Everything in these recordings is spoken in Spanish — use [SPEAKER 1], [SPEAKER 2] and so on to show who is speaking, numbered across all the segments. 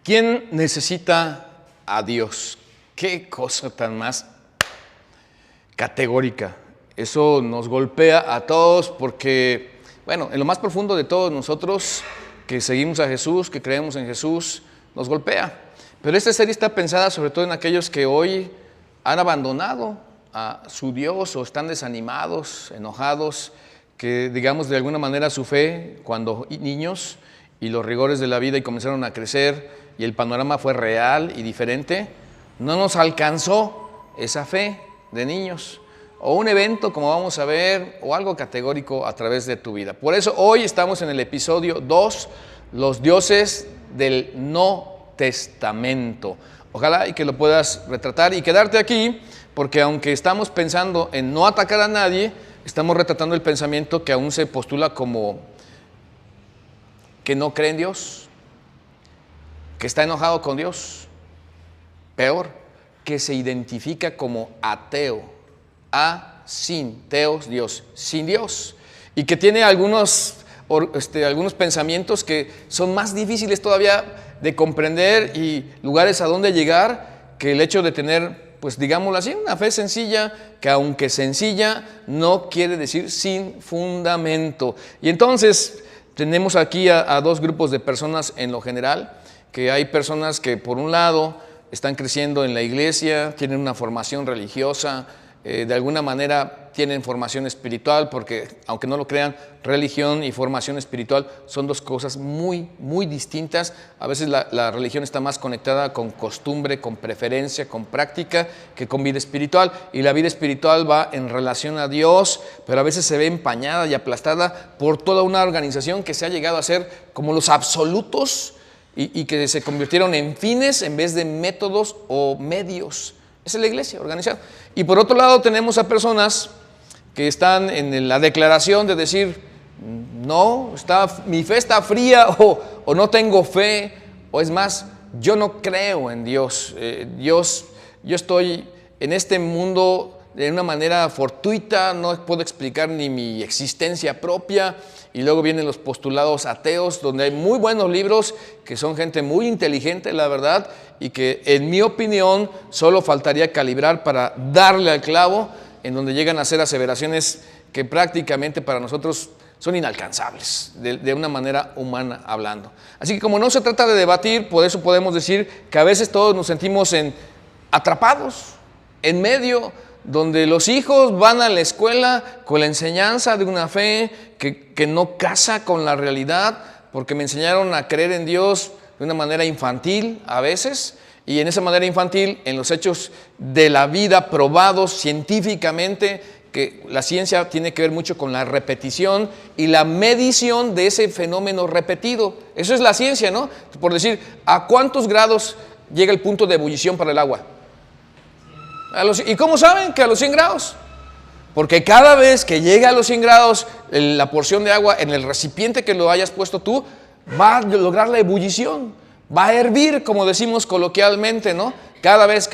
[SPEAKER 1] ¿Quién necesita a Dios? Qué cosa tan más categórica. Eso nos golpea a todos porque, bueno, en lo más profundo de todos nosotros que seguimos a Jesús, que creemos en Jesús, nos golpea. Pero esta serie está pensada sobre todo en aquellos que hoy han abandonado a su Dios o están desanimados, enojados, que digamos de alguna manera su fe cuando niños y los rigores de la vida y comenzaron a crecer y el panorama fue real y diferente, no nos alcanzó esa fe de niños o un evento como vamos a ver o algo categórico a través de tu vida. Por eso hoy estamos en el episodio 2, los dioses del No Testamento. Ojalá y que lo puedas retratar y quedarte aquí, porque aunque estamos pensando en no atacar a nadie, estamos retratando el pensamiento que aún se postula como que no cree en Dios, que está enojado con Dios, peor, que se identifica como ateo, sin teos, Dios, sin Dios, y que tiene algunos pensamientos que son más difíciles todavía de comprender y lugares a donde llegar que el hecho de tener, pues digámoslo así, una fe sencilla, que aunque sencilla, no quiere decir sin fundamento. Y entonces tenemos aquí a dos grupos de personas en lo general, que hay personas que por un lado están creciendo en la iglesia, tienen una formación religiosa, de alguna manera tienen formación espiritual, porque aunque no lo crean, religión y formación espiritual son dos cosas muy, muy distintas. A veces la religión está más conectada con costumbre, con preferencia, con práctica, que con vida espiritual. Y la vida espiritual va en relación a Dios, pero a veces se ve empañada y aplastada por toda una organización que se ha llegado a ser como los absolutos y que se convirtieron en fines en vez de métodos o medios. Esa es la iglesia organizada. Y por otro lado tenemos a personas que están en la declaración de decir, no, mi fe está fría o no tengo fe, o es más, yo no creo en Dios. Yo estoy en este mundo de una manera fortuita, no puedo explicar ni mi existencia propia. Y luego vienen los postulados ateos, donde hay muy buenos libros, que son gente muy inteligente, la verdad, y que en mi opinión solo faltaría calibrar para darle al clavo, en donde llegan a hacer aseveraciones que prácticamente para nosotros son inalcanzables, de una manera humana hablando. Así que como no se trata de debatir, por eso podemos decir que a veces todos nos sentimos atrapados, en medio, donde los hijos van a la escuela con la enseñanza de una fe que no casa con la realidad, porque me enseñaron a creer en Dios de una manera infantil a veces, y en esa manera infantil, en los hechos de la vida probados científicamente, que la ciencia tiene que ver mucho con la repetición y la medición de ese fenómeno repetido. Eso es la ciencia, ¿no? Por decir, ¿a cuántos grados llega el punto de ebullición para el agua? ¿Y cómo saben que a los 100 grados? Porque cada vez que llega a los 100 grados la porción de agua en el recipiente que lo hayas puesto tú, va a lograr la ebullición, va a hervir, como decimos coloquialmente, ¿no? Cada vez,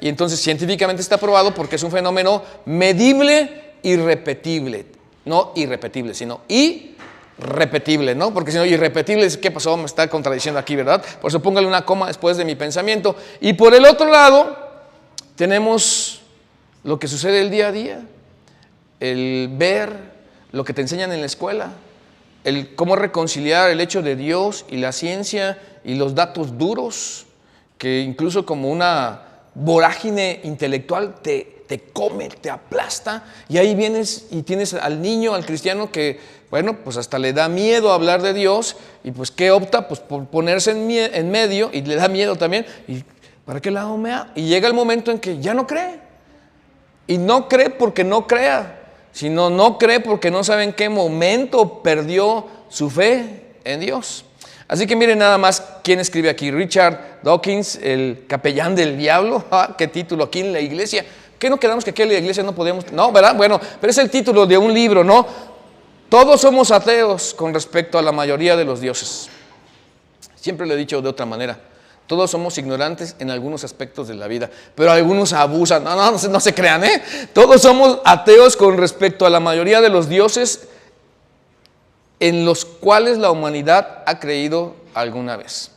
[SPEAKER 1] y entonces científicamente está probado porque es un fenómeno medible y repetible. No irrepetible, sino irrepetible, ¿no? Porque si no, irrepetible, ¿qué pasó? Me está contradiciendo aquí, ¿verdad? Por eso póngale una coma después de mi pensamiento. Y por el otro lado tenemos lo que sucede el día a día, el ver lo que te enseñan en la escuela, el cómo reconciliar el hecho de Dios y la ciencia y los datos duros, que incluso como una vorágine intelectual te come, te aplasta, y ahí vienes y tienes al niño, al cristiano que, bueno, pues hasta le da miedo hablar de Dios, y pues ¿qué opta? Pues por ponerse en medio, y le da miedo también, y ¿para qué lado me da? Y llega el momento en que ya no cree. Y no cree porque no crea, sino no cree porque no sabe en qué momento perdió su fe en Dios. Así que miren nada más quién escribe aquí. Richard Dawkins, el capellán del diablo. ¿Qué título aquí en la iglesia? ¿Qué no quedamos que aquí en la iglesia no podemos? No, ¿verdad? Bueno, pero es el título de un libro, ¿no? Todos somos ateos con respecto a la mayoría de los dioses. Siempre lo he dicho de otra manera. Todos somos ignorantes en algunos aspectos de la vida, pero algunos abusan. No se crean, ¿eh? Todos somos ateos con respecto a la mayoría de los dioses en los cuales la humanidad ha creído alguna vez.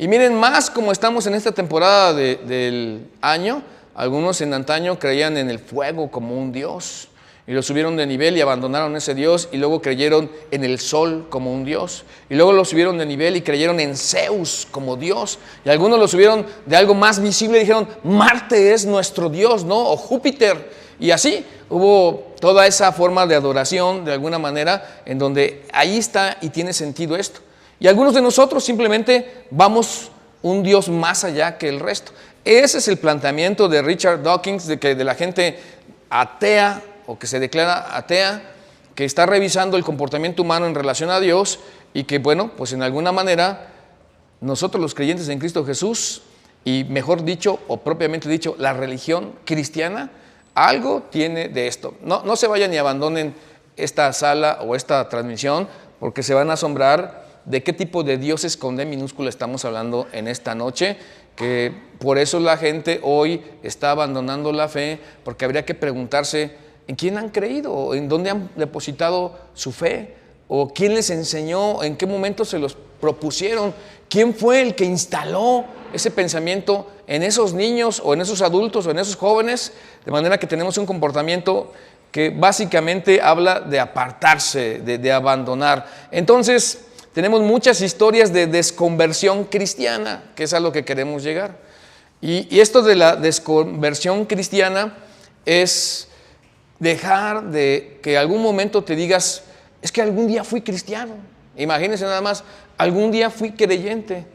[SPEAKER 1] Y miren, más como estamos en esta temporada del año, algunos en antaño creían en el fuego como un dios y lo subieron de nivel y abandonaron ese dios, y luego creyeron en el sol como un dios, y luego lo subieron de nivel y creyeron en Zeus como dios, y algunos lo subieron de algo más visible y dijeron Marte es nuestro dios, ¿no? O Júpiter, y así hubo toda esa forma de adoración de alguna manera en donde ahí está y tiene sentido esto. Y algunos de nosotros simplemente vamos un dios más allá que el resto. Ese es el planteamiento de Richard Dawkins, de la gente atea o que se declara atea, que está revisando el comportamiento humano en relación a Dios y que, bueno, pues en alguna manera nosotros los creyentes en Cristo Jesús, y mejor dicho o propiamente dicho la religión cristiana, algo tiene de esto. No se vayan y abandonen esta sala o esta transmisión porque se van a asombrar de qué tipo de dioses con D minúscula estamos hablando en esta noche, que por eso la gente hoy está abandonando la fe, porque habría que preguntarse ¿en quién han creído? ¿En dónde han depositado su fe? ¿O quién les enseñó? ¿En qué momento se los propusieron? ¿Quién fue el que instaló ese pensamiento en esos niños o en esos adultos o en esos jóvenes? De manera que tenemos un comportamiento que básicamente habla de apartarse, de abandonar. Entonces, tenemos muchas historias de desconversión cristiana, que es a lo que queremos llegar. Y esto de la desconversión cristiana es dejar de que algún momento te digas, es que algún día fui cristiano. Imagínense nada más, algún día fui creyente,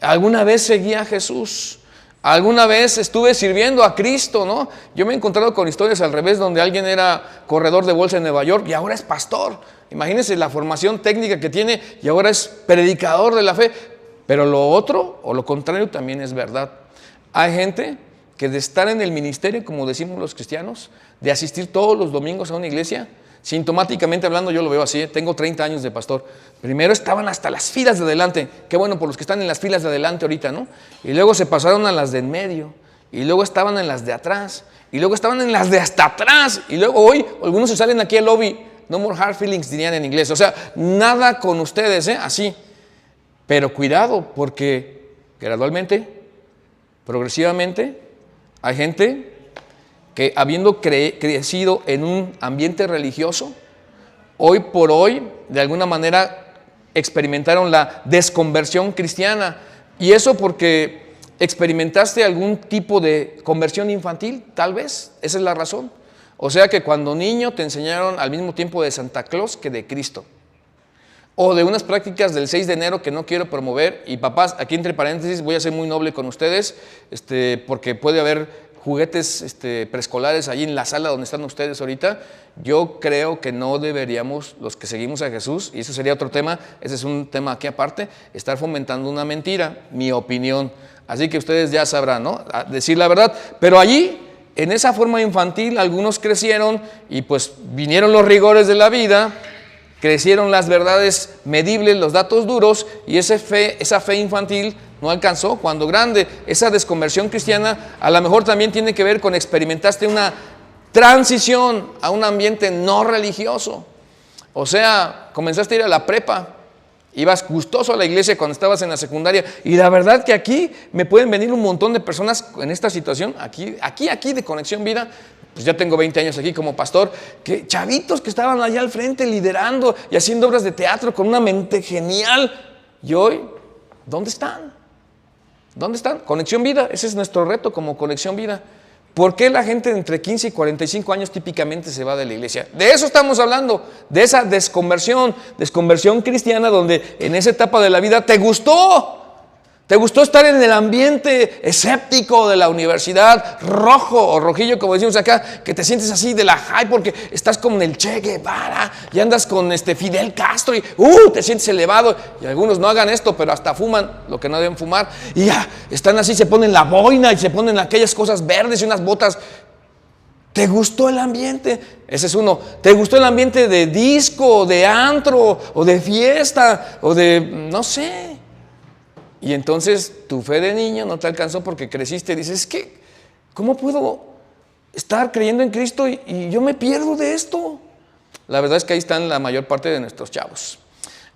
[SPEAKER 1] alguna vez seguí a Jesús, alguna vez estuve sirviendo a Cristo, ¿no? Yo me he encontrado con historias al revés, donde alguien era corredor de bolsa en Nueva York y ahora es pastor. Imagínense la formación técnica que tiene y ahora es predicador de la fe. Pero lo otro o lo contrario también es verdad. Hay gente que de estar en el ministerio, como decimos los cristianos, de asistir todos los domingos a una iglesia, sintomáticamente hablando, yo lo veo así, tengo 30 años de pastor. Primero estaban hasta las filas de adelante, qué bueno por los que están en las filas de adelante ahorita, ¿no? Y luego se pasaron a las de en medio, y luego estaban en las de atrás, y luego estaban en las de hasta atrás, y luego hoy algunos se salen aquí al lobby, no more hard feelings dirían en inglés, o sea, nada con ustedes, así. Pero cuidado, porque gradualmente, progresivamente, hay gente que habiendo crecido en un ambiente religioso, hoy por hoy, de alguna manera, experimentaron la desconversión cristiana. Y eso porque experimentaste algún tipo de conversión infantil, tal vez, esa es la razón. O sea que cuando niño te enseñaron al mismo tiempo de Santa Claus que de Cristo. O de unas prácticas del 6 de enero que no quiero promover. Y papás, aquí entre paréntesis, voy a ser muy noble con ustedes, porque puede haber juguetes preescolares allí en la sala donde están ustedes ahorita. Yo creo que no deberíamos, los que seguimos a Jesús, y eso sería otro tema, ese es un tema aquí aparte, estar fomentando una mentira, mi opinión. Así que ustedes ya sabrán, ¿no? A decir la verdad. Pero allí, en esa forma infantil, algunos crecieron y pues vinieron los rigores de la vida, crecieron las verdades medibles, los datos duros, y esa fe infantil no alcanzó cuando grande. Esa desconversión cristiana a lo mejor también tiene que ver con experimentaste una transición a un ambiente no religioso. O sea, comenzaste a ir a la prepa, ibas gustoso a la iglesia cuando estabas en la secundaria, y la verdad que aquí me pueden venir un montón de personas en esta situación, aquí de Conexión Vida. Pues ya tengo 20 años aquí como pastor, que chavitos que estaban allá al frente liderando y haciendo obras de teatro con una mente genial. Y hoy, ¿dónde están? ¿Dónde están? Conexión Vida, ese es nuestro reto como Conexión Vida. ¿Por qué la gente de entre 15 y 45 años típicamente se va de la iglesia? De eso estamos hablando, de esa desconversión cristiana, donde en esa etapa de la vida te gustó estar en el ambiente escéptico de la universidad, rojo o rojillo, como decimos acá, que te sientes así de la high porque estás con el Che Guevara y andas con Fidel Castro y te sientes elevado. Y algunos no hagan esto, pero hasta fuman lo que no deben fumar. Y ya están así, se ponen la boina y se ponen aquellas cosas verdes y unas botas. ¿Te gustó el ambiente? Ese es uno. ¿Te gustó el ambiente de disco, o de antro, o de fiesta, o de no sé? Y entonces tu fe de niño no te alcanzó porque creciste y dices, ¿cómo puedo estar creyendo en Cristo y yo me pierdo de esto? La verdad es que ahí están la mayor parte de nuestros chavos.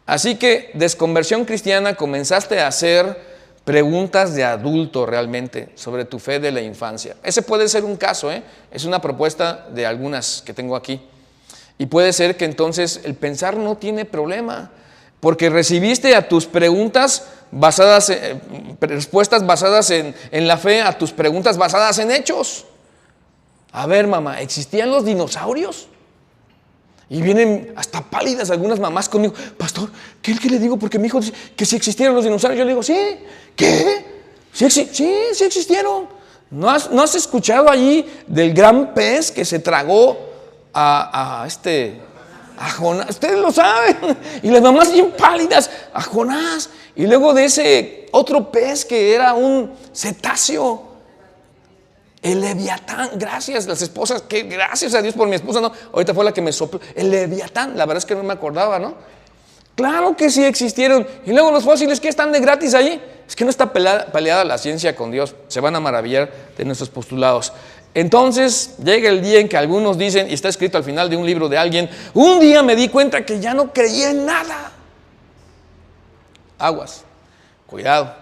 [SPEAKER 1] Así que desconversión cristiana comenzaste a hacer preguntas de adulto realmente sobre tu fe de la infancia. Ese puede ser un caso, es una propuesta de algunas que tengo aquí. Y puede ser que entonces el pensar no tiene problema, porque recibiste a tus preguntas basadas respuestas basadas en la fe, a tus preguntas basadas en hechos. A ver, mamá, ¿existían los dinosaurios? Y vienen hasta pálidas algunas mamás conmigo: pastor, ¿qué le digo? Porque mi hijo dice que si existieron los dinosaurios. Yo le digo: sí. ¿Qué? Sí existieron. ¿No has escuchado allí del gran pez que se tragó a Jonás? Ustedes lo saben. Y las mamás bien pálidas: a Jonás. Y luego de ese otro pez que era un cetáceo, el Leviatán. Gracias, las esposas, que gracias a Dios por mi esposa, ¿no? Ahorita fue la que me sopló. El Leviatán, la verdad es que no me acordaba, ¿no? Claro que sí existieron. Y luego los fósiles, ¿qué están de gratis ahí? Es que no está peleada la ciencia con Dios. Se van a maravillar de nuestros postulados. Entonces llega el día en que algunos dicen, y está escrito al final de un libro de alguien: un día me di cuenta que ya no creía en nada. Aguas, cuidado,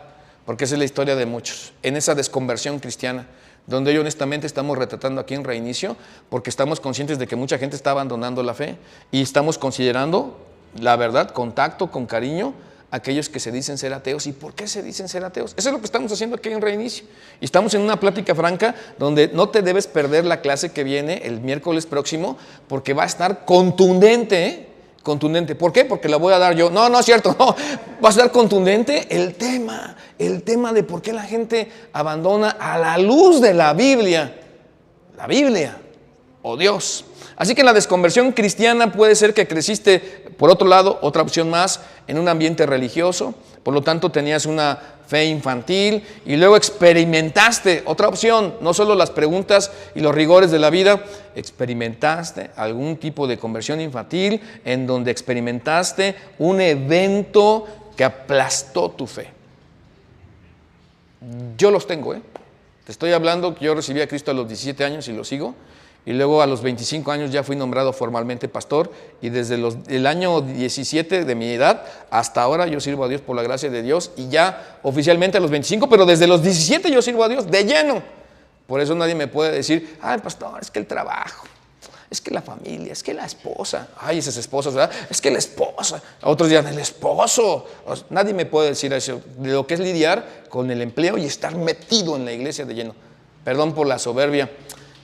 [SPEAKER 1] porque esa es la historia de muchos en esa desconversión cristiana, donde hoy honestamente estamos retratando aquí en Reinicio, porque estamos conscientes de que mucha gente está abandonando la fe y estamos considerando, la verdad, contacto, con cariño, aquellos que se dicen ser ateos. ¿Y por qué se dicen ser ateos? Eso es lo que estamos haciendo aquí en Reinicio. Y estamos en una plática franca donde no te debes perder la clase que viene el miércoles próximo, porque va a estar contundente, contundente. ¿Por qué? Porque la voy a dar yo. No es cierto, no. Va a estar contundente el tema de por qué la gente abandona a la luz de la Biblia o Dios. Así que la desconversión cristiana puede ser que creciste, por otro lado, otra opción más, en un ambiente religioso, por lo tanto tenías una fe infantil y luego experimentaste, otra opción, no solo las preguntas y los rigores de la vida, experimentaste algún tipo de conversión infantil en donde experimentaste un evento que aplastó tu fe. Yo los tengo, Te estoy hablando que yo recibí a Cristo a los 17 años y lo sigo. Y luego a los 25 años ya fui nombrado formalmente pastor, y desde el año 17 de mi edad hasta ahora yo sirvo a Dios por la gracia de Dios, y ya oficialmente a los 25, pero desde los 17 yo sirvo a Dios de lleno. Por eso nadie me puede decir: ay, pastor, es que el trabajo, es que la familia, es que la esposa, ay, esas esposas, ¿verdad? Es que la esposa, otros dirán el esposo. Nadie me puede decir eso, de lo que es lidiar con el empleo y estar metido en la iglesia de lleno. Perdón por la soberbia.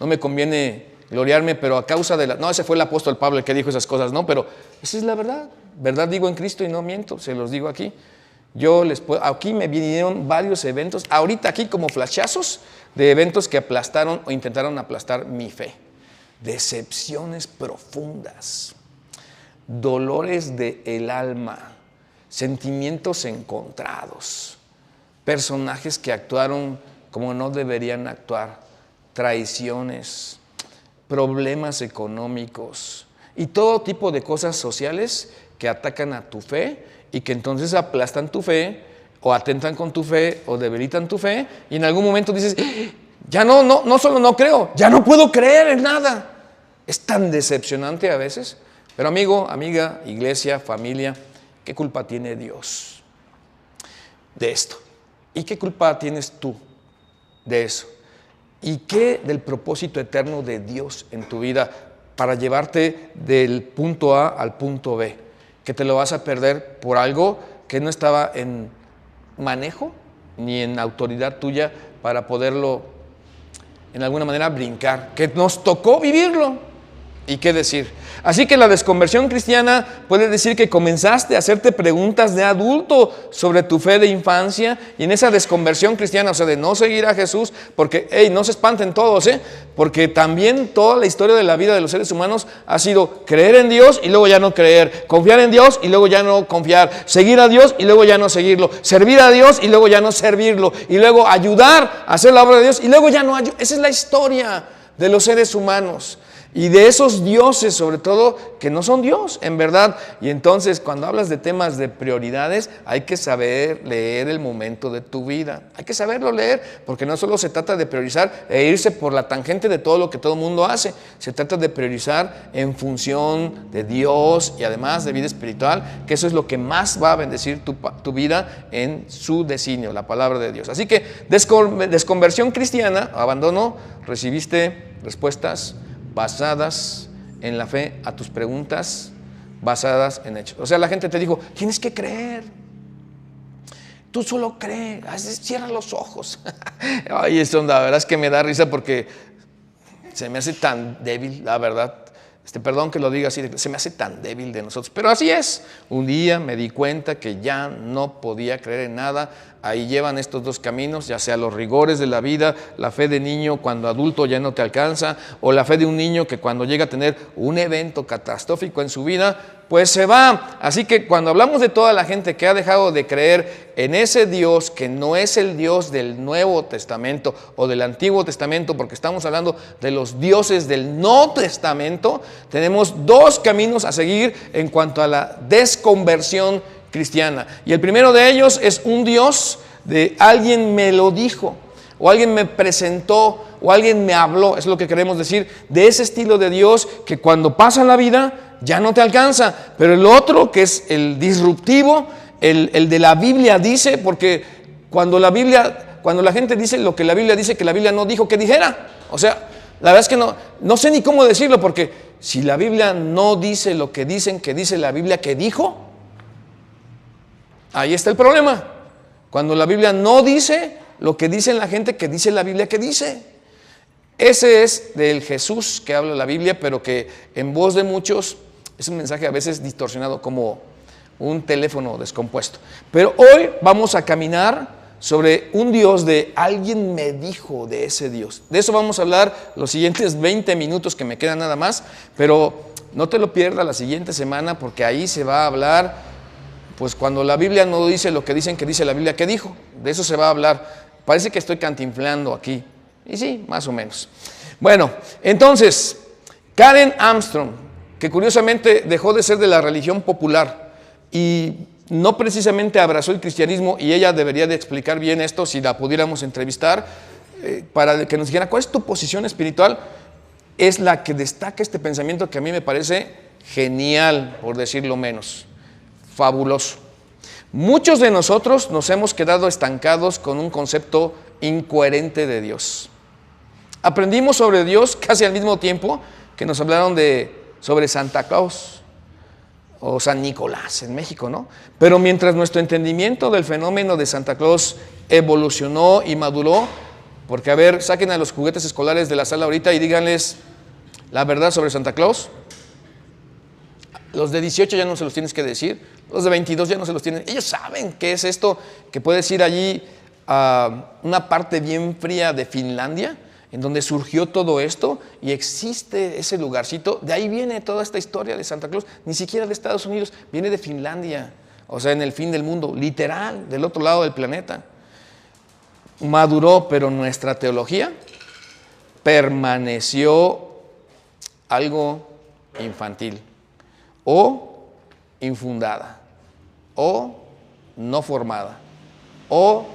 [SPEAKER 1] No me conviene gloriarme, pero a causa de no, ese fue el apóstol Pablo el que dijo esas cosas, no, pero esa es la verdad. Verdad digo en Cristo y no miento, se los digo aquí. Aquí me vinieron varios eventos, ahorita aquí como flashazos de eventos que aplastaron o intentaron aplastar mi fe. Decepciones profundas, dolores del alma, sentimientos encontrados, personajes que actuaron como no deberían actuar, traiciones, problemas económicos y todo tipo de cosas sociales que atacan a tu fe y que entonces aplastan tu fe o atentan con tu fe o debilitan tu fe, y en algún momento dices: ya no solo no creo, ya no puedo creer en nada. Es tan decepcionante a veces. Pero amigo, amiga, iglesia, familia, ¿qué culpa tiene Dios de esto? ¿Y qué culpa tienes tú de eso? ¿Y qué del propósito eterno de Dios en tu vida para llevarte del punto A al punto B? Que te lo vas a perder por algo que no estaba en manejo ni en autoridad tuya para poderlo en alguna manera brincar, que nos tocó vivirlo. ¿Y qué decir? Así que la desconversión cristiana puede decir que comenzaste a hacerte preguntas de adulto sobre tu fe de infancia, y en esa desconversión cristiana, o sea, de no seguir a Jesús, porque, no se espanten todos, porque también toda la historia de la vida de los seres humanos ha sido creer en Dios y luego ya no creer, confiar en Dios y luego ya no confiar, seguir a Dios y luego ya no seguirlo, servir a Dios y luego ya no servirlo, y luego ayudar a hacer la obra de Dios y luego ya no ayudar. Esa es la historia de los seres humanos. y de esos dioses sobre todo que no son Dios en verdad. Y entonces cuando hablas de temas de prioridades hay que saber leer el momento de tu vida, hay que saberlo leer, porque no solo se trata de priorizar e irse por la tangente de todo lo que todo el mundo hace, se trata de priorizar en función de Dios y además de vida espiritual, que eso es lo que más va a bendecir tu vida en su designio, la palabra de Dios. Así que desconversión cristiana, abandono, recibiste respuestas basadas en la fe a tus preguntas, basadas en hechos. O sea, la gente te dijo, tienes que creer, tú solo crees, cierra los ojos. Ay, eso la verdad es que me da risa porque se me hace tan débil, la verdad. Perdón que lo diga así, se me hace tan débil de nosotros, pero así es. Un día me di cuenta que ya no podía creer en nada. Ahí llevan estos dos caminos, ya sea los rigores de la vida, la fe de niño cuando adulto ya no te alcanza, o la fe de un niño que cuando llega a tener un evento catastrófico en su vida, pues se va. Así que cuando hablamos de toda la gente que ha dejado de creer en ese Dios que no es el Dios del Nuevo Testamento o del Antiguo Testamento, porque estamos hablando de los dioses del No Testamento, tenemos dos caminos a seguir en cuanto a la desconversión cristiana. Y el primero de ellos es un Dios de alguien me lo dijo, o alguien me presentó, o alguien me habló. Es lo que queremos decir, de ese estilo de Dios que cuando pasa la vida ya no te alcanza. Pero el otro, que es el disruptivo, el de la Biblia dice, porque cuando la gente dice lo que la Biblia dice que la Biblia no dijo que dijera, o sea, la verdad es que no sé ni cómo decirlo, porque si la Biblia no dice lo que dicen que dice la Biblia que dijo, ahí está el problema. Cuando la Biblia no dice lo que dice la gente que dice la Biblia que dice. Ese es del Jesús que habla la Biblia, pero que en voz de muchos es un mensaje a veces distorsionado, como un teléfono descompuesto. Pero hoy vamos a caminar sobre un Dios de alguien me dijo de ese Dios. De eso vamos a hablar los siguientes 20 minutos que me quedan nada más, pero no te lo pierdas la siguiente semana, porque ahí se va a hablar, pues cuando la Biblia no dice lo que dicen que dice la Biblia que dijo. De eso se va a hablar. Parece que estoy cantinflando aquí. Y sí, más o menos. Bueno, entonces, Karen Armstrong, que curiosamente dejó de ser de la religión popular y no precisamente abrazó el cristianismo, y ella debería de explicar bien esto si la pudiéramos entrevistar, para que nos dijera cuál es tu posición espiritual, es la que destaca este pensamiento que a mí me parece genial, por decirlo menos, fabuloso. Muchos de nosotros nos hemos quedado estancados con un concepto incoherente de Dios. Aprendimos sobre Dios casi al mismo tiempo que nos hablaron sobre Santa Claus o San Nicolás en México, ¿no? Pero mientras nuestro entendimiento del fenómeno de Santa Claus evolucionó y maduró, porque a ver, saquen a los juguetes escolares de la sala ahorita y díganles la verdad sobre Santa Claus. Los de 18 ya no se los tienes que decir, los de 22 ya no se los tienen. Ellos saben qué es esto, que puedes ir allí a una parte bien fría de Finlandia, en donde surgió todo esto, y existe ese lugarcito. De ahí viene toda esta historia de Santa Claus, ni siquiera de Estados Unidos, viene de Finlandia, o sea, en el fin del mundo, literal, del otro lado del planeta. Maduró, pero nuestra teología permaneció algo infantil, o infundada, o no formada, o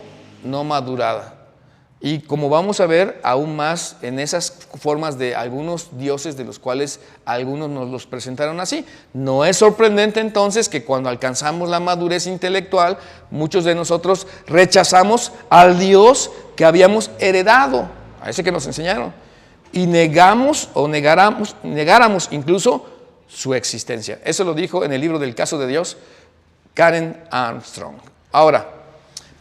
[SPEAKER 1] no madurada. Y como vamos a ver aún más en esas formas de algunos dioses de los cuales algunos nos los presentaron así. No es sorprendente entonces que cuando alcanzamos la madurez intelectual, muchos de nosotros rechazamos al Dios que habíamos heredado, a ese que nos enseñaron, y negáramos incluso su existencia. Eso lo dijo en el libro del Caso de Dios Karen Armstrong. Ahora,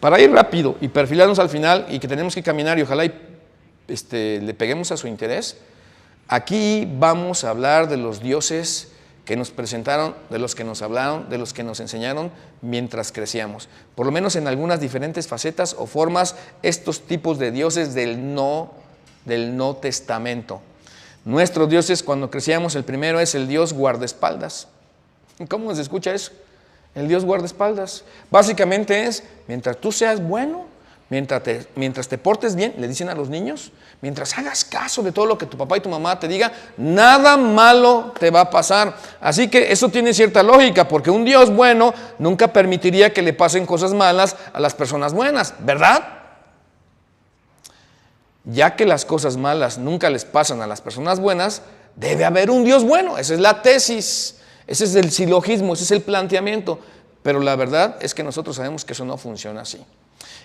[SPEAKER 1] para ir rápido y perfilarnos al final, y que tenemos que caminar y ojalá le peguemos a su interés, aquí vamos a hablar de los dioses que nos presentaron, de los que nos hablaron, de los que nos enseñaron mientras crecíamos. Por lo menos en algunas diferentes facetas o formas, estos tipos de dioses del no testamento. Nuestros dioses cuando crecíamos, el primero es el Dios guardaespaldas. ¿Cómo se escucha eso? El Dios guardaespaldas. Básicamente es, mientras tú seas bueno, Mientras te portes bien, le dicen a los niños, mientras hagas caso de todo lo que tu papá y tu mamá te digan, nada malo te va a pasar. Así que eso tiene cierta lógica, porque un Dios bueno nunca permitiría que le pasen cosas malas a las personas buenas, ¿verdad? Ya que las cosas malas nunca les pasan a las personas buenas, debe haber un Dios bueno. Esa es la tesis, ese es el silogismo, ese es el planteamiento. Pero la verdad es que nosotros sabemos que eso no funciona así.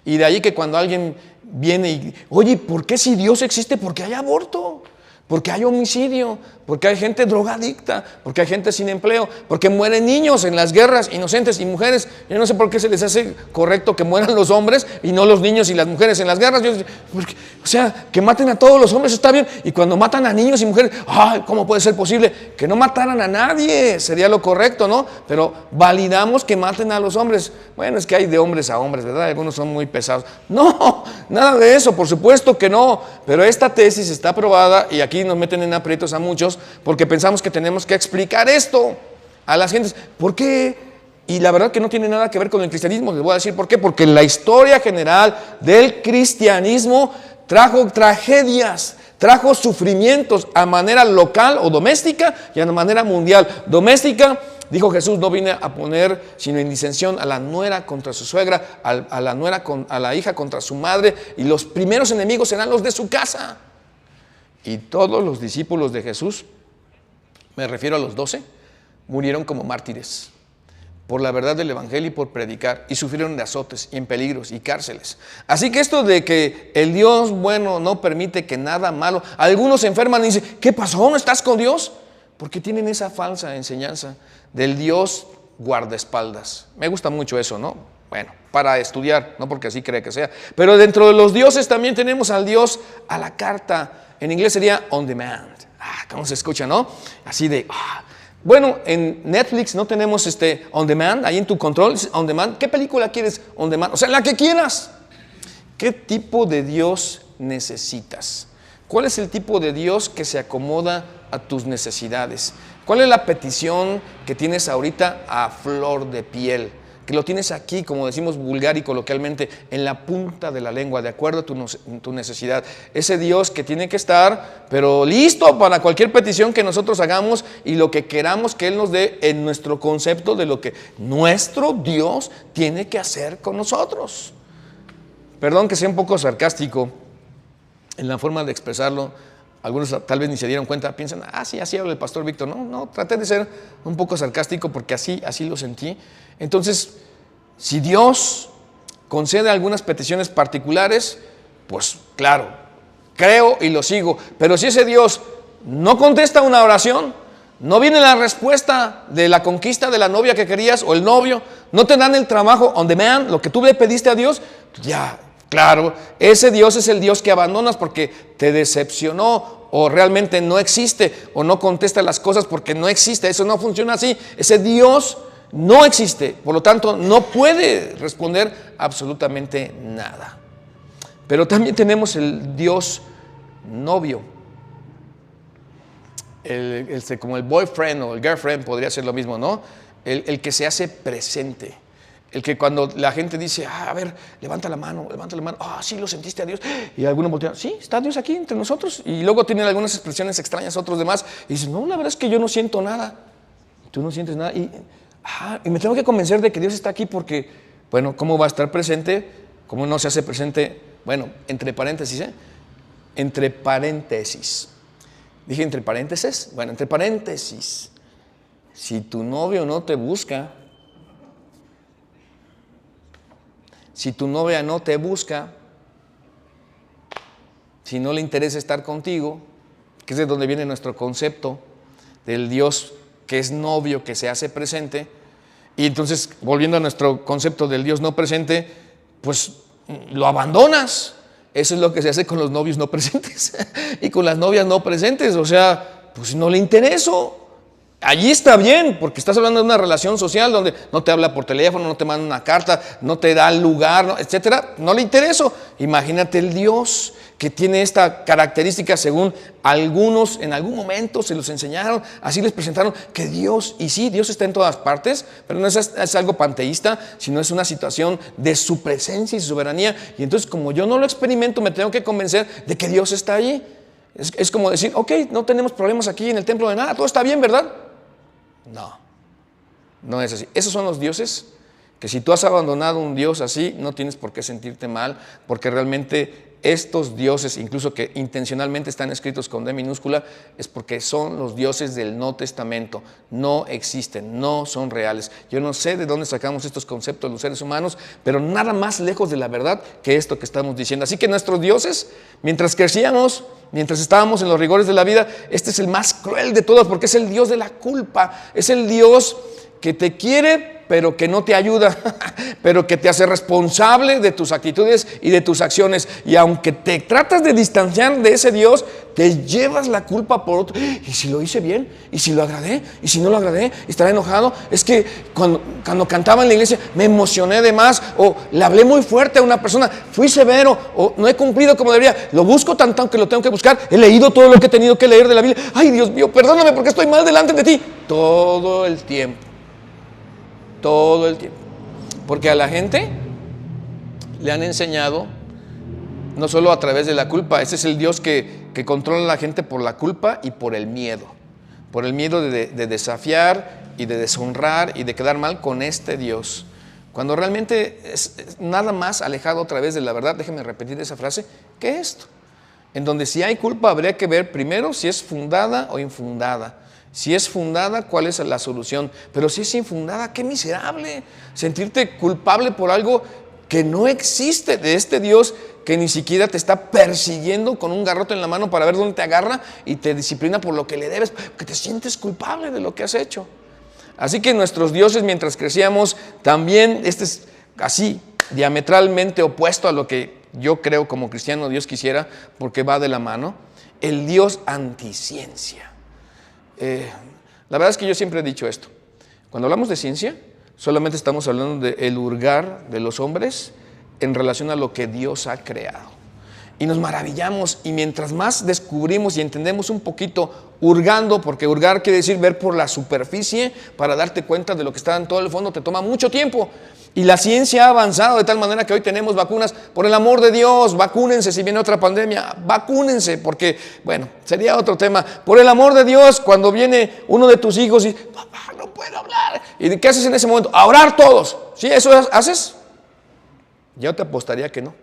[SPEAKER 1] Y de ahí que cuando alguien viene y, oye, ¿por qué si Dios existe? Porque hay aborto, porque hay homicidio, porque hay gente drogadicta, porque hay gente sin empleo, porque mueren niños en las guerras, inocentes y mujeres. Yo no sé por qué se les hace correcto que mueran los hombres y no los niños y las mujeres en las guerras. O sea, que maten a todos los hombres está bien, y cuando matan a niños y mujeres, ¡ay! ¿Cómo puede ser posible? Que no mataran a nadie, sería lo correcto, ¿no? Pero validamos que maten a los hombres. Bueno, es que hay de hombres a hombres, ¿verdad? Algunos son muy pesados. No, nada de eso, por supuesto que no. Pero esta tesis está aprobada y aquí nos meten en aprietos a muchos porque pensamos que tenemos que explicar esto a las gentes. ¿Por qué? Y la verdad que no tiene nada que ver con el cristianismo. Les voy a decir por qué. Porque la historia general del cristianismo trajo tragedias, trajo sufrimientos a manera local o doméstica y a manera mundial. Doméstica, dijo Jesús, no vine a poner sino en disensión a la nuera contra su suegra, a la hija contra su madre, y los primeros enemigos serán los de su casa. Y todos los discípulos de Jesús, me refiero a los 12, murieron como mártires por la verdad del evangelio y por predicar, y sufrieron de azotes y en peligros y cárceles. Así que esto de que el Dios bueno no permite que nada malo, algunos se enferman y dicen, ¿qué pasó? ¿No estás con Dios? Porque tienen esa falsa enseñanza del Dios guardaespaldas. Me gusta mucho eso, ¿no? Bueno, para estudiar, no porque así cree que sea. Pero dentro de los dioses también tenemos al Dios a la carta. En inglés sería on demand. ¿Cómo se escucha, no? Así de... Bueno, en Netflix no tenemos on demand, ahí en tu control, on demand. ¿Qué película quieres on demand? O sea, la que quieras. ¿Qué tipo de Dios necesitas? ¿Cuál es el tipo de Dios que se acomoda a tus necesidades? ¿Cuál es la petición que tienes ahorita a flor de piel? Que lo tienes aquí, como decimos vulgar y coloquialmente, en la punta de la lengua, de acuerdo a tu necesidad. Ese Dios que tiene que estar, pero listo para cualquier petición que nosotros hagamos y lo que queramos que Él nos dé en nuestro concepto de lo que nuestro Dios tiene que hacer con nosotros. Perdón que sea un poco sarcástico en la forma de expresarlo. Algunos tal vez ni se dieron cuenta, piensan, sí, así habla el pastor Víctor. No, traté de ser un poco sarcástico porque así lo sentí. Entonces, si Dios concede algunas peticiones particulares, pues claro, creo y lo sigo. Pero si ese Dios no contesta una oración, no viene la respuesta de la conquista de la novia que querías o el novio, no te dan el trabajo on demand, lo que tú le pediste a Dios, ya, claro, ese Dios es el Dios que abandonas porque te decepcionó o realmente no existe o no contesta las cosas porque no existe. Eso no funciona así. Ese Dios no existe, por lo tanto no puede responder absolutamente nada. Pero también tenemos el Dios novio, como el boyfriend o el girlfriend, podría ser lo mismo, ¿no? El que se hace presente. El que cuando la gente dice, a ver, levanta la mano, sí, lo sentiste a Dios. Y algunos voltean, sí, está Dios aquí entre nosotros. Y luego tienen algunas expresiones extrañas, otros demás. Y dicen, no, la verdad es que yo no siento nada. Tú no sientes nada. Y me tengo que convencer de que Dios está aquí porque, bueno, ¿cómo va a estar presente? ¿Cómo no se hace presente? Bueno, entre paréntesis, entre paréntesis. Dije entre paréntesis. Bueno, entre paréntesis. Si tu novio no te busca, si tu novia no te busca, si no le interesa estar contigo, que es de donde viene nuestro concepto del Dios que es novio, que se hace presente, y entonces, volviendo a nuestro concepto del Dios no presente, pues lo abandonas. Eso es lo que se hace con los novios no presentes y con las novias no presentes. O sea, pues no le intereso. Allí está bien, porque estás hablando de una relación social donde no te habla por teléfono, no te manda una carta, no te da lugar, ¿no?, etcétera. No le interesa. Imagínate el Dios que tiene esta característica, según algunos en algún momento se los enseñaron, así les presentaron que Dios, y sí, Dios está en todas partes, pero no es algo panteísta, sino es una situación de su presencia y su soberanía. Y entonces, como yo no lo experimento, me tengo que convencer de que Dios está allí. Es como decir, ok, no tenemos problemas aquí en el templo de nada, todo está bien, ¿verdad? No, no es así. Esos son los dioses que si tú has abandonado un Dios así, no tienes por qué sentirte mal, porque realmente estos dioses, incluso que intencionalmente están escritos con D minúscula, es porque son los dioses del Nuevo Testamento. No existen, no son reales. Yo no sé de dónde sacamos estos conceptos los seres humanos, pero nada más lejos de la verdad que esto que estamos diciendo. Así que nuestros dioses, mientras crecíamos, mientras estábamos en los rigores de la vida, este es el más cruel de todos, porque es el Dios de la culpa, es el Dios que te quiere pero que no te ayuda, pero que te hace responsable de tus actitudes y de tus acciones. Y aunque te tratas de distanciar de ese Dios, te llevas la culpa por otro. ¿Y si lo hice bien? ¿Y si lo agradé? ¿Y si no lo agradé? ¿Estará enojado? Es que cuando cantaba en la iglesia me emocioné de más, o le hablé muy fuerte a una persona, fui severo, o no he cumplido como debería. Lo busco tanto que lo tengo que buscar. He leído todo lo que he tenido que leer de la Biblia. Ay, Dios mío, perdóname porque estoy mal delante de ti. Todo el tiempo. Todo el tiempo. Porque a la gente le han enseñado, no solo a través de la culpa, ese es el Dios que controla a la gente por la culpa y por el miedo. Por el miedo de desafiar y de deshonrar y de quedar mal con este Dios. Cuando realmente es nada más alejado otra vez de la verdad, déjenme repetir esa frase, que esto. En donde si hay culpa habría que ver primero si es fundada o infundada. Si es fundada, ¿cuál es la solución? Pero si es infundada, ¡qué miserable! Sentirte culpable por algo que no existe, de este Dios que ni siquiera te está persiguiendo con un garrote en la mano para ver dónde te agarra y te disciplina por lo que le debes, que te sientes culpable de lo que has hecho. Así que nuestros dioses, mientras crecíamos, también este es así, diametralmente opuesto a lo que yo creo como cristiano Dios quisiera, porque va de la mano, el Dios anticiencia. La verdad es que yo siempre he dicho esto. Cuando hablamos de ciencia, solamente estamos hablando del hurgar de los hombres en relación a lo que Dios ha creado. Y nos maravillamos, y mientras más descubrimos y entendemos un poquito hurgando, porque hurgar quiere decir ver por la superficie para darte cuenta de lo que está en todo el fondo, te toma mucho tiempo. Y la ciencia ha avanzado de tal manera que hoy tenemos vacunas. Por el amor de Dios, vacúnense si viene otra pandemia, vacúnense, porque, bueno, sería otro tema. Por el amor de Dios, cuando viene uno de tus hijos y, papá, no puedo hablar. ¿Y qué haces en ese momento? A orar todos. ¿Sí? ¿Eso haces? Yo te apostaría que no.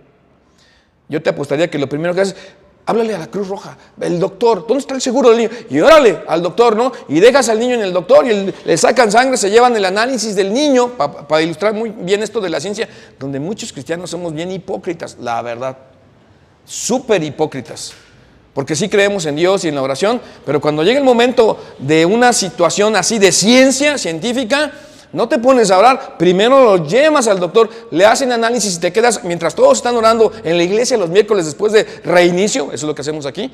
[SPEAKER 1] Yo te apostaría que lo primero que haces, háblale a la Cruz Roja, el doctor, ¿dónde está el seguro del niño? Y órale al doctor, ¿no? Y dejas al niño en el doctor y le sacan sangre, se llevan el análisis del niño, para ilustrar muy bien esto de la ciencia, donde muchos cristianos somos bien hipócritas, la verdad, súper hipócritas. Porque sí creemos en Dios y en la oración, pero cuando llega el momento de una situación así de ciencia científica, no te pones a orar, primero lo llevas al doctor, le hacen análisis y te quedas, mientras todos están orando en la iglesia los miércoles después de reinicio, eso es lo que hacemos aquí,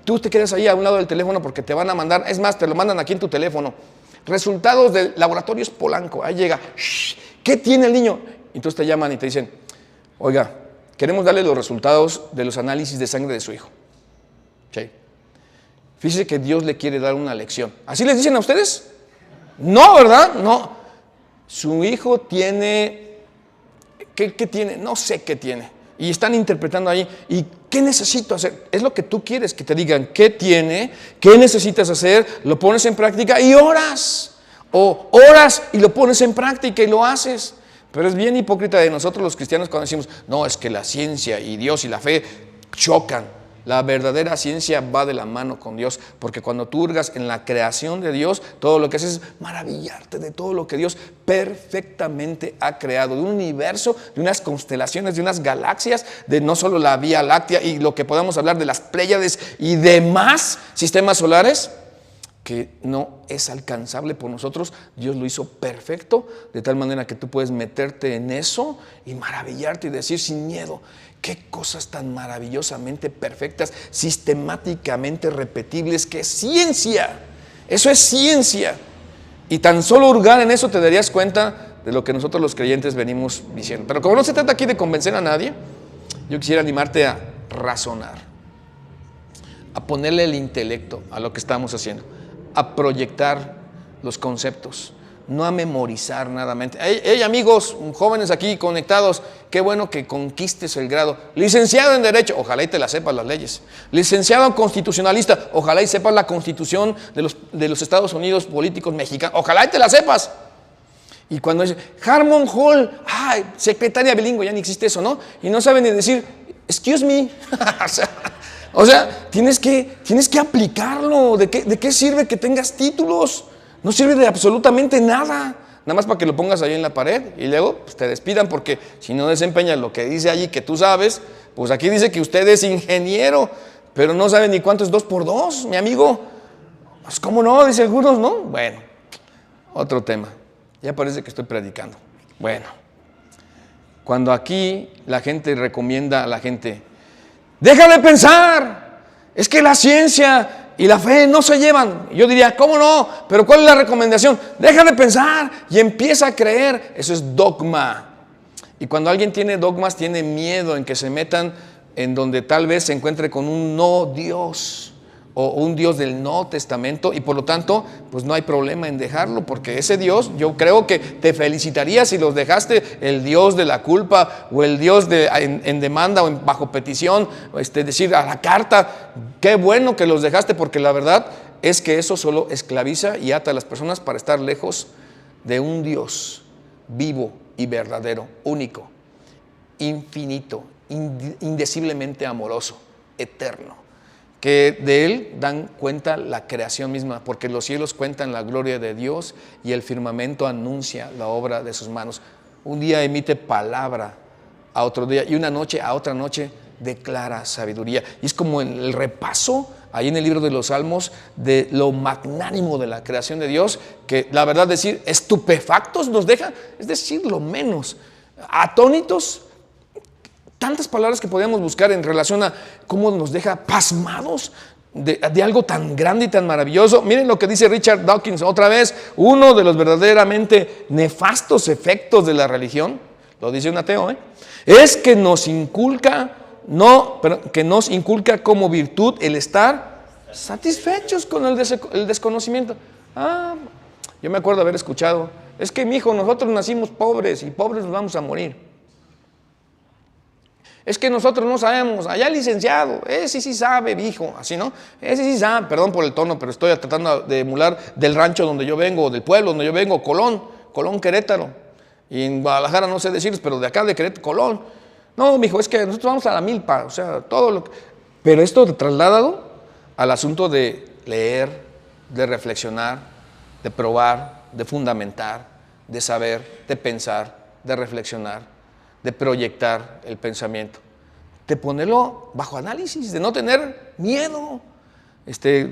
[SPEAKER 1] tú te quedas ahí a un lado del teléfono porque te van a mandar, es más, te lo mandan aquí en tu teléfono, resultados del Laboratorios Polanco, ahí llega, ¿qué tiene el niño? Entonces te llaman y te dicen, oiga, queremos darle los resultados de los análisis de sangre de su hijo. ¿Sí? Fíjese que Dios le quiere dar una lección. ¿Así les dicen a ustedes? No, ¿verdad? No. Su hijo tiene, ¿qué tiene? No sé qué tiene. Y están interpretando ahí, ¿y qué necesito hacer? Es lo que tú quieres, que te digan qué tiene, qué necesitas hacer, lo pones en práctica y oras. O oras y lo pones en práctica y lo haces. Pero es bien hipócrita de nosotros los cristianos cuando decimos, no, es que la ciencia y Dios y la fe chocan. La verdadera ciencia va de la mano con Dios, porque cuando tú hurgas en la creación de Dios, todo lo que haces es maravillarte de todo lo que Dios perfectamente ha creado, de un universo, de unas constelaciones, de unas galaxias, de no solo la Vía Láctea y lo que podamos hablar de las Pléyades y demás sistemas solares, que no es alcanzable por nosotros. Dios lo hizo perfecto, de tal manera que tú puedes meterte en eso y maravillarte y decir sin miedo, qué cosas tan maravillosamente perfectas, sistemáticamente repetibles, qué ciencia. Eso es ciencia. Y tan solo hurgar en eso te darías cuenta de lo que nosotros los creyentes venimos diciendo. Pero como no se trata aquí de convencer a nadie, yo quisiera animarte a razonar, a ponerle el intelecto a lo que estamos haciendo, a proyectar los conceptos, no a memorizar nada más. Hey, amigos jóvenes aquí conectados, qué bueno que conquistes el grado. Licenciado en Derecho, ojalá y te la sepas las leyes. Licenciado en Constitucionalista, ojalá y sepas la Constitución de los Estados Unidos políticos mexicanos, ojalá y te la sepas. Y cuando dice Harmon Hall, secretaria bilingüe, ya ni existe eso, ¿no? Y no saben ni decir, excuse me. o sea, tienes que aplicarlo. ¿De qué sirve que tengas títulos? No sirve de absolutamente nada. Nada más para que lo pongas ahí en la pared y luego pues, te despidan porque si no desempeñas lo que dice allí que tú sabes, pues aquí dice que usted es ingeniero, pero no sabe ni cuánto es 2 por 2, mi amigo. Pues cómo no, dice algunos, ¿no? Bueno, otro tema. Ya parece que estoy predicando. Bueno, cuando aquí la gente recomienda a la gente, deja de pensar, es que la ciencia y la fe no se llevan. Yo diría, ¿cómo no? Pero ¿cuál es la recomendación? Deja de pensar y empieza a creer. Eso es dogma. Y cuando alguien tiene dogmas, tiene miedo en que se metan en donde tal vez se encuentre con un no Dios o un Dios del Nuevo Testamento y por lo tanto, pues no hay problema en dejarlo, porque ese Dios, yo creo que te felicitaría si los dejaste, el Dios de la culpa o el Dios en demanda o bajo petición, decir a la carta, qué bueno que los dejaste, porque la verdad es que eso solo esclaviza y ata a las personas para estar lejos de un Dios vivo y verdadero, único, infinito, indeciblemente amoroso, eterno, que de Él dan cuenta la creación misma, porque los cielos cuentan la gloria de Dios y el firmamento anuncia la obra de sus manos. Un día emite palabra a otro día y una noche a otra noche declara sabiduría. Y es como el repaso ahí en el libro de los Salmos de lo magnánimo de la creación de Dios, que la verdad decir estupefactos nos deja, es decir, lo menos, atónitos. Tantas palabras que podíamos buscar en relación a cómo nos deja pasmados de algo tan grande y tan maravilloso. Miren lo que dice Richard Dawkins otra vez, uno de los verdaderamente nefastos efectos de la religión, lo dice un ateo, es que nos inculca como virtud el estar satisfechos con el desconocimiento. Yo me acuerdo haber escuchado, es que mi hijo, nosotros nacimos pobres y pobres nos vamos a morir. Es que nosotros no sabemos, allá el licenciado, ese sí sabe, viejo, así, ¿no? Ese sí sabe, perdón por el tono, pero estoy tratando de emular del rancho donde yo vengo, del pueblo donde yo vengo, Colón, Querétaro. Y en Guadalajara no sé decirles, pero de acá de Querétaro, Colón. No, mijo, es que nosotros vamos a la milpa, o sea, todo lo que... Pero esto trasladado al asunto de leer, de reflexionar, de probar, de fundamentar, de saber, de pensar, de reflexionar, de proyectar el pensamiento, de ponerlo bajo análisis, de no tener miedo.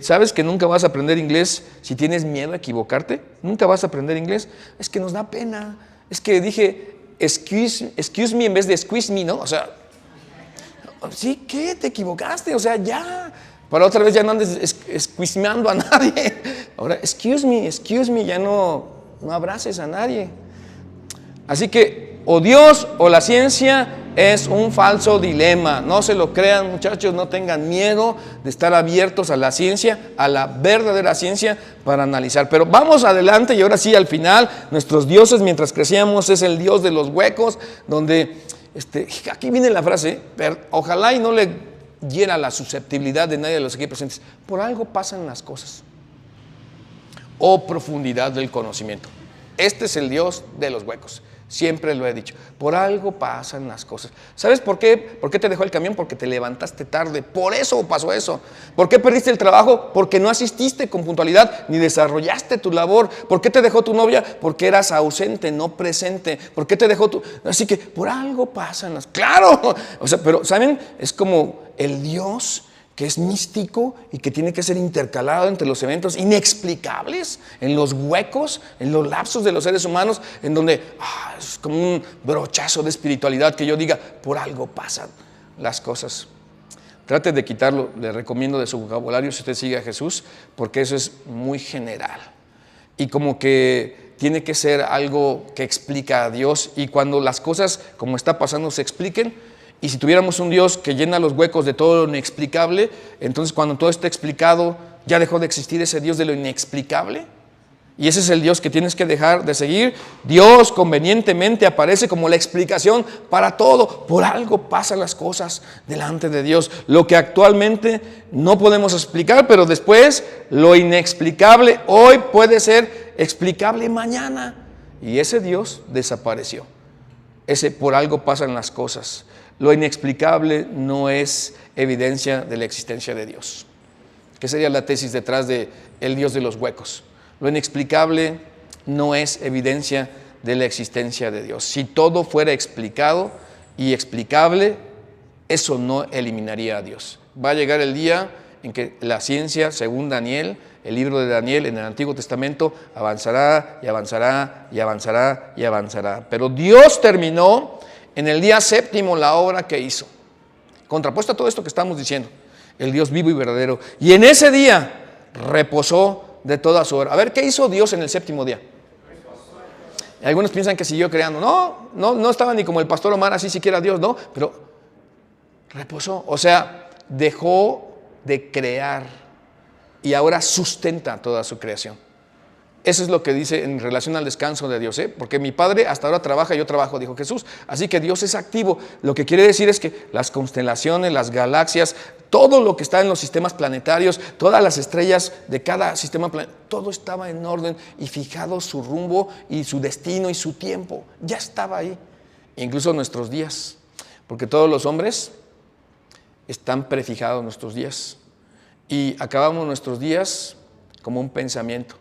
[SPEAKER 1] ¿Sabes que nunca vas a aprender inglés si tienes miedo a equivocarte? Nunca vas a aprender inglés. Es que nos da pena. Es que dije excuse me en vez de squeeze me, ¿no? O sea, sí, ¿qué? Te equivocaste, o sea, ya. Para otra vez ya no andes squeezeando a nadie. Ahora, excuse me, ya no abraces a nadie. Así que o Dios o la ciencia es un falso dilema. No se lo crean, muchachos, no tengan miedo de estar abiertos a la ciencia, a la verdadera ciencia para analizar. Pero vamos adelante y ahora sí, al final, nuestros dioses mientras crecíamos es el Dios de los huecos, donde, aquí viene la frase, ojalá y no le hiera la susceptibilidad de nadie de los aquí presentes. Por algo pasan las cosas. O profundidad del conocimiento. Este es el Dios de los huecos. Siempre lo he dicho, por algo pasan las cosas. ¿Sabes por qué? ¿Por qué te dejó el camión? Porque te levantaste tarde, por eso pasó eso. ¿Por qué perdiste el trabajo? Porque no asististe con puntualidad, ni desarrollaste tu labor. ¿Por qué te dejó tu novia? Porque eras ausente, no presente. ¿Por qué te dejó tu...? Así que por algo pasan las... ¡Claro! O sea, pero ¿saben? Es como el Dios que es místico y que tiene que ser intercalado entre los eventos inexplicables, en los huecos, en los lapsos de los seres humanos, en donde es como un brochazo de espiritualidad que yo diga, por algo pasan las cosas. Trate de quitarlo, le recomiendo de su vocabulario si usted sigue a Jesús, porque eso es muy general. Y como que tiene que ser algo que explica a Dios, y cuando las cosas como está pasando se expliquen, y si tuviéramos un Dios que llena los huecos de todo lo inexplicable, entonces cuando todo está explicado, ya dejó de existir ese Dios de lo inexplicable. Y ese es el Dios que tienes que dejar de seguir. Dios convenientemente aparece como la explicación para todo. Por algo pasan las cosas delante de Dios. Lo que actualmente no podemos explicar, pero después lo inexplicable hoy puede ser explicable mañana. Y ese Dios desapareció. Ese por algo pasan las cosas. Lo inexplicable no es evidencia de la existencia de Dios. ¿Qué sería la tesis detrás de el Dios de los huecos? Lo inexplicable no es evidencia de la existencia de Dios. Si todo fuera explicado y explicable, eso no eliminaría a Dios. Va a llegar el día en que la ciencia, según Daniel, el libro de Daniel en el Antiguo Testamento, avanzará y avanzará y avanzará y avanzará. Pero Dios terminó en el día séptimo la obra que hizo. Contrapuesto a todo esto que estamos diciendo, el Dios vivo y verdadero. Y en ese día reposó de toda su obra. A ver, ¿qué hizo Dios en el séptimo día? Algunos piensan que siguió creando. No estaba ni como el pastor Omar, así siquiera Dios, no, pero reposó. O sea, dejó de crear y ahora sustenta toda su creación. Eso es lo que dice en relación al descanso de Dios, porque mi Padre hasta ahora trabaja y yo trabajo, dijo Jesús. Así que Dios es activo. Lo que quiere decir es que las constelaciones, las galaxias, todo lo que está en los sistemas planetarios, todas las estrellas de cada sistema planetario, todo estaba en orden y fijado su rumbo y su destino y su tiempo. Ya estaba ahí. Incluso nuestros días, porque todos los hombres están prefijados nuestros días. Y acabamos nuestros días como un pensamiento.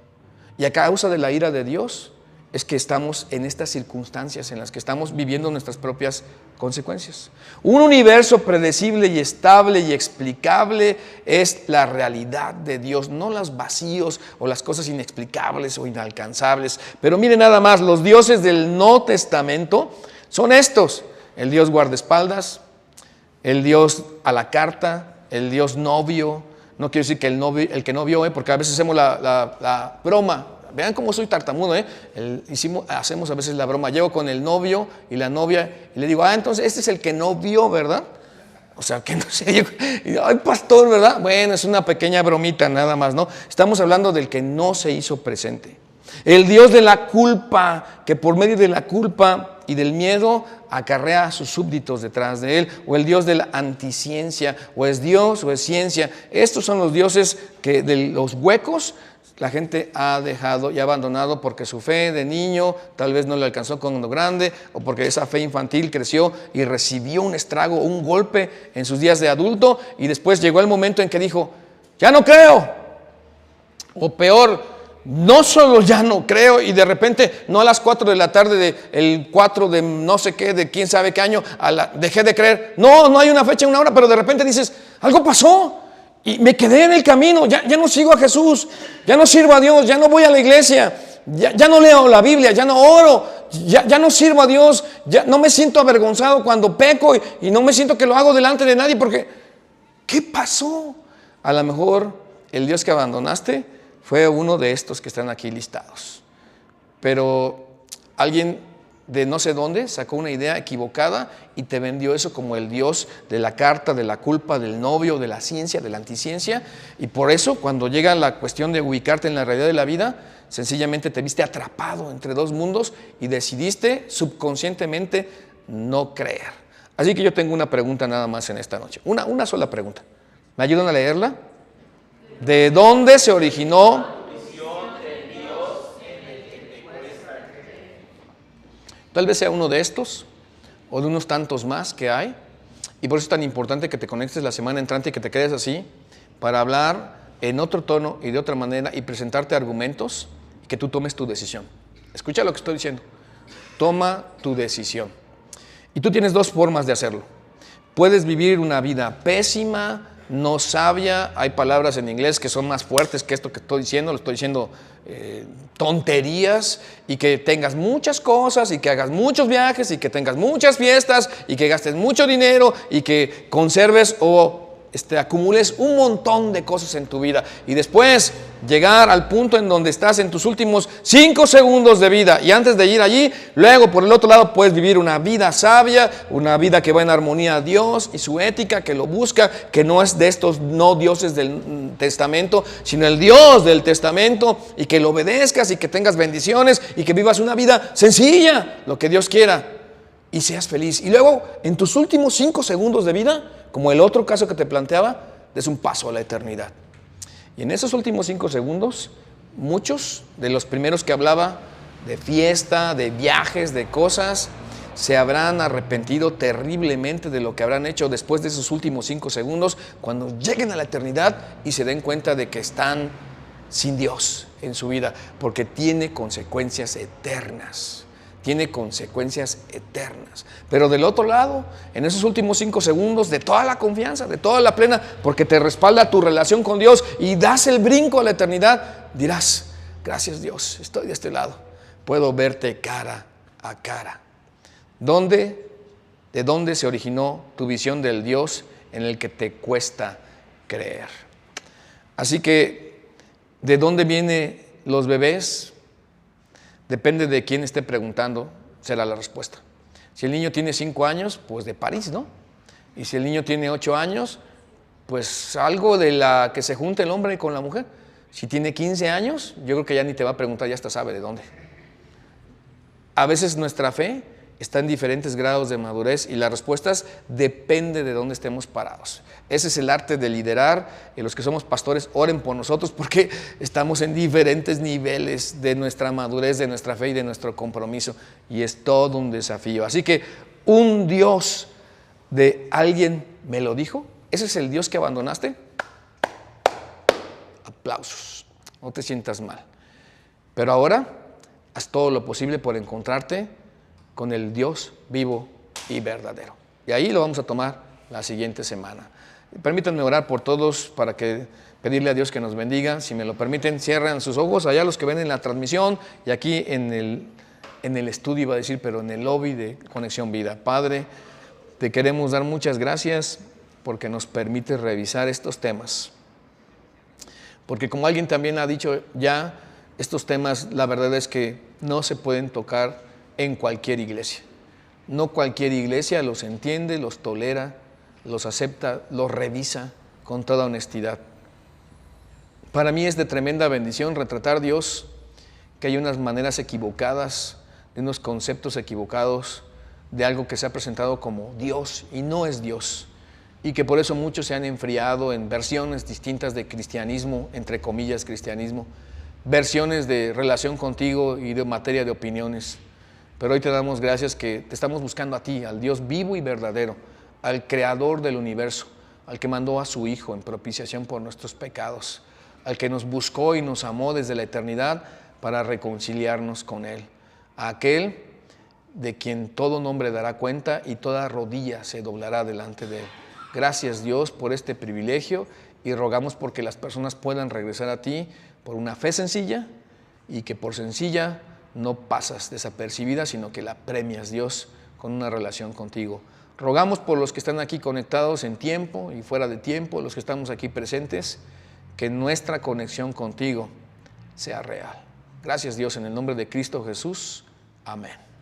[SPEAKER 1] Y a causa de la ira de Dios es que estamos en estas circunstancias en las que estamos viviendo nuestras propias consecuencias. Un universo predecible y estable y explicable es la realidad de Dios, no los vacíos o las cosas inexplicables o inalcanzables. Pero miren nada más, los dioses del Nuevo Testamento son estos: el Dios guardaespaldas, el Dios a la carta, el Dios novio. No quiero decir que el que no vio, porque a veces hacemos la broma. Vean cómo soy tartamudo, hacemos a veces la broma. Llego con el novio y la novia y le digo, entonces este es el que no vio, ¿verdad? O sea, que no sé, ay, pastor, ¿verdad? Bueno, es una pequeña bromita nada más, ¿no? Estamos hablando del que no se hizo presente. El Dios de la culpa, que por medio de la culpa y del miedo acarrea a sus súbditos detrás de él. O el Dios de la anticiencia, o es Dios o es ciencia. Estos son los dioses que de los huecos la gente ha dejado y abandonado porque su fe de niño tal vez no le alcanzó cuando grande, o porque esa fe infantil creció y recibió un estrago, un golpe en sus días de adulto, y después llegó el momento en que dijo, ya no creo, o peor, no solo ya no creo, y de repente no a las 4 de la tarde del 4 de no sé qué, de quién sabe qué año, dejé de creer. No hay una fecha, una hora, pero de repente dices, algo pasó y me quedé en el camino, ya no sigo a Jesús, ya no sirvo a Dios, ya no voy a la iglesia, ya no leo la Biblia, ya no oro, ya no sirvo a Dios, ya no me siento avergonzado cuando peco y no me siento que lo hago delante de nadie porque ¿qué pasó? A lo mejor el Dios que abandonaste fue uno de estos que están aquí listados. Pero alguien de no sé dónde sacó una idea equivocada y te vendió eso como el Dios de la carta, de la culpa, del novio, de la ciencia, de la anticiencia. Y por eso cuando llega la cuestión de ubicarte en la realidad de la vida, sencillamente te viste atrapado entre dos mundos y decidiste subconscientemente no creer. Así que yo tengo una pregunta nada más en esta noche. Una sola pregunta. ¿Me ayudan a leerla? ¿De dónde se originó? Tal vez sea uno de estos o de unos tantos más que hay, y por eso es tan importante que te conectes la semana entrante y que te quedes así para hablar en otro tono y de otra manera y presentarte argumentos y que tú tomes tu decisión. Escucha lo que estoy diciendo. Toma tu decisión. Y tú tienes dos formas de hacerlo. Puedes vivir una vida pésima, no sabia. Hay palabras en inglés que son más fuertes que esto que estoy diciendo. Lo estoy diciendo tonterías, y que tengas muchas cosas y que hagas muchos viajes y que tengas muchas fiestas y que gastes mucho dinero y que conserves o acumules un montón de cosas en tu vida y después llegar al punto en donde estás en tus últimos 5 segundos de vida, y antes de ir allí, luego por el otro lado puedes vivir una vida sabia, una vida que va en armonía a Dios y su ética, que lo busca, que no es de estos no dioses del testamento, sino el Dios del testamento, y que lo obedezcas y que tengas bendiciones y que vivas una vida sencilla, lo que Dios quiera, y seas feliz. Y luego en tus últimos 5 segundos de vida, como el otro caso que te planteaba, des un paso a la eternidad. Y en esos últimos 5 segundos, muchos de los primeros que hablaba de fiesta, de viajes, de cosas, se habrán arrepentido terriblemente de lo que habrán hecho después de esos últimos 5 segundos, cuando lleguen a la eternidad y se den cuenta de que están sin Dios en su vida, porque tiene consecuencias eternas. Tiene consecuencias eternas. Pero del otro lado, en esos últimos 5 segundos, de toda la confianza, de toda la plena, porque te respalda tu relación con Dios y das el brinco a la eternidad, dirás: gracias Dios, estoy de este lado, puedo verte cara a cara. ¿De dónde se originó tu visión del Dios en el que te cuesta creer? Así que, ¿de dónde vienen los bebés? Depende de quién esté preguntando, será la respuesta. Si el niño tiene 5 años, pues de París, ¿no? Y si el niño tiene 8 años, pues algo de la que se junta el hombre con la mujer. Si tiene 15 años, yo creo que ya ni te va a preguntar, ya hasta sabe de dónde. A veces nuestra fe está en diferentes grados de madurez y las respuestas depende de dónde estemos parados. Ese es el arte de liderar, y los que somos pastores, oren por nosotros, porque estamos en diferentes niveles de nuestra madurez, de nuestra fe y de nuestro compromiso, y es todo un desafío. Así que un Dios de alguien me lo dijo, ¿ese es el Dios que abandonaste? Aplausos, no te sientas mal. Pero ahora haz todo lo posible por encontrarte con el Dios vivo y verdadero. Y ahí lo vamos a tomar la siguiente semana. Permítanme orar por todos para pedirle a Dios que nos bendiga. Si me lo permiten, cierren sus ojos, allá los que ven en la transmisión y aquí en el estudio, iba a decir, pero en el lobby de Conexión Vida. Padre, te queremos dar muchas gracias porque nos permite revisar estos temas. Porque como alguien también ha dicho ya, estos temas la verdad es que no se pueden tocar en cualquier iglesia. No cualquier iglesia los entiende, los tolera, los acepta, los revisa con toda honestidad. Para mí es de tremenda bendición retratar, Dios, que hay unas maneras equivocadas, de unos conceptos equivocados, de algo que se ha presentado como Dios y no es Dios. Y que por eso muchos se han enfriado en versiones distintas de cristianismo, entre comillas cristianismo, versiones de relación contigo y de materia de opiniones. Pero hoy te damos gracias que te estamos buscando a ti, al Dios vivo y verdadero, al creador del universo, al que mandó a su Hijo en propiciación por nuestros pecados, al que nos buscó y nos amó desde la eternidad para reconciliarnos con Él, a aquel de quien todo nombre dará cuenta y toda rodilla se doblará delante de Él. Gracias Dios por este privilegio y rogamos porque las personas puedan regresar a ti por una fe sencilla y que por sencilla no pasas desapercibida, sino que la premias, Dios, con una relación contigo. Rogamos por los que están aquí conectados en tiempo y fuera de tiempo, los que estamos aquí presentes, que nuestra conexión contigo sea real. Gracias, Dios, en el nombre de Cristo Jesús. Amén.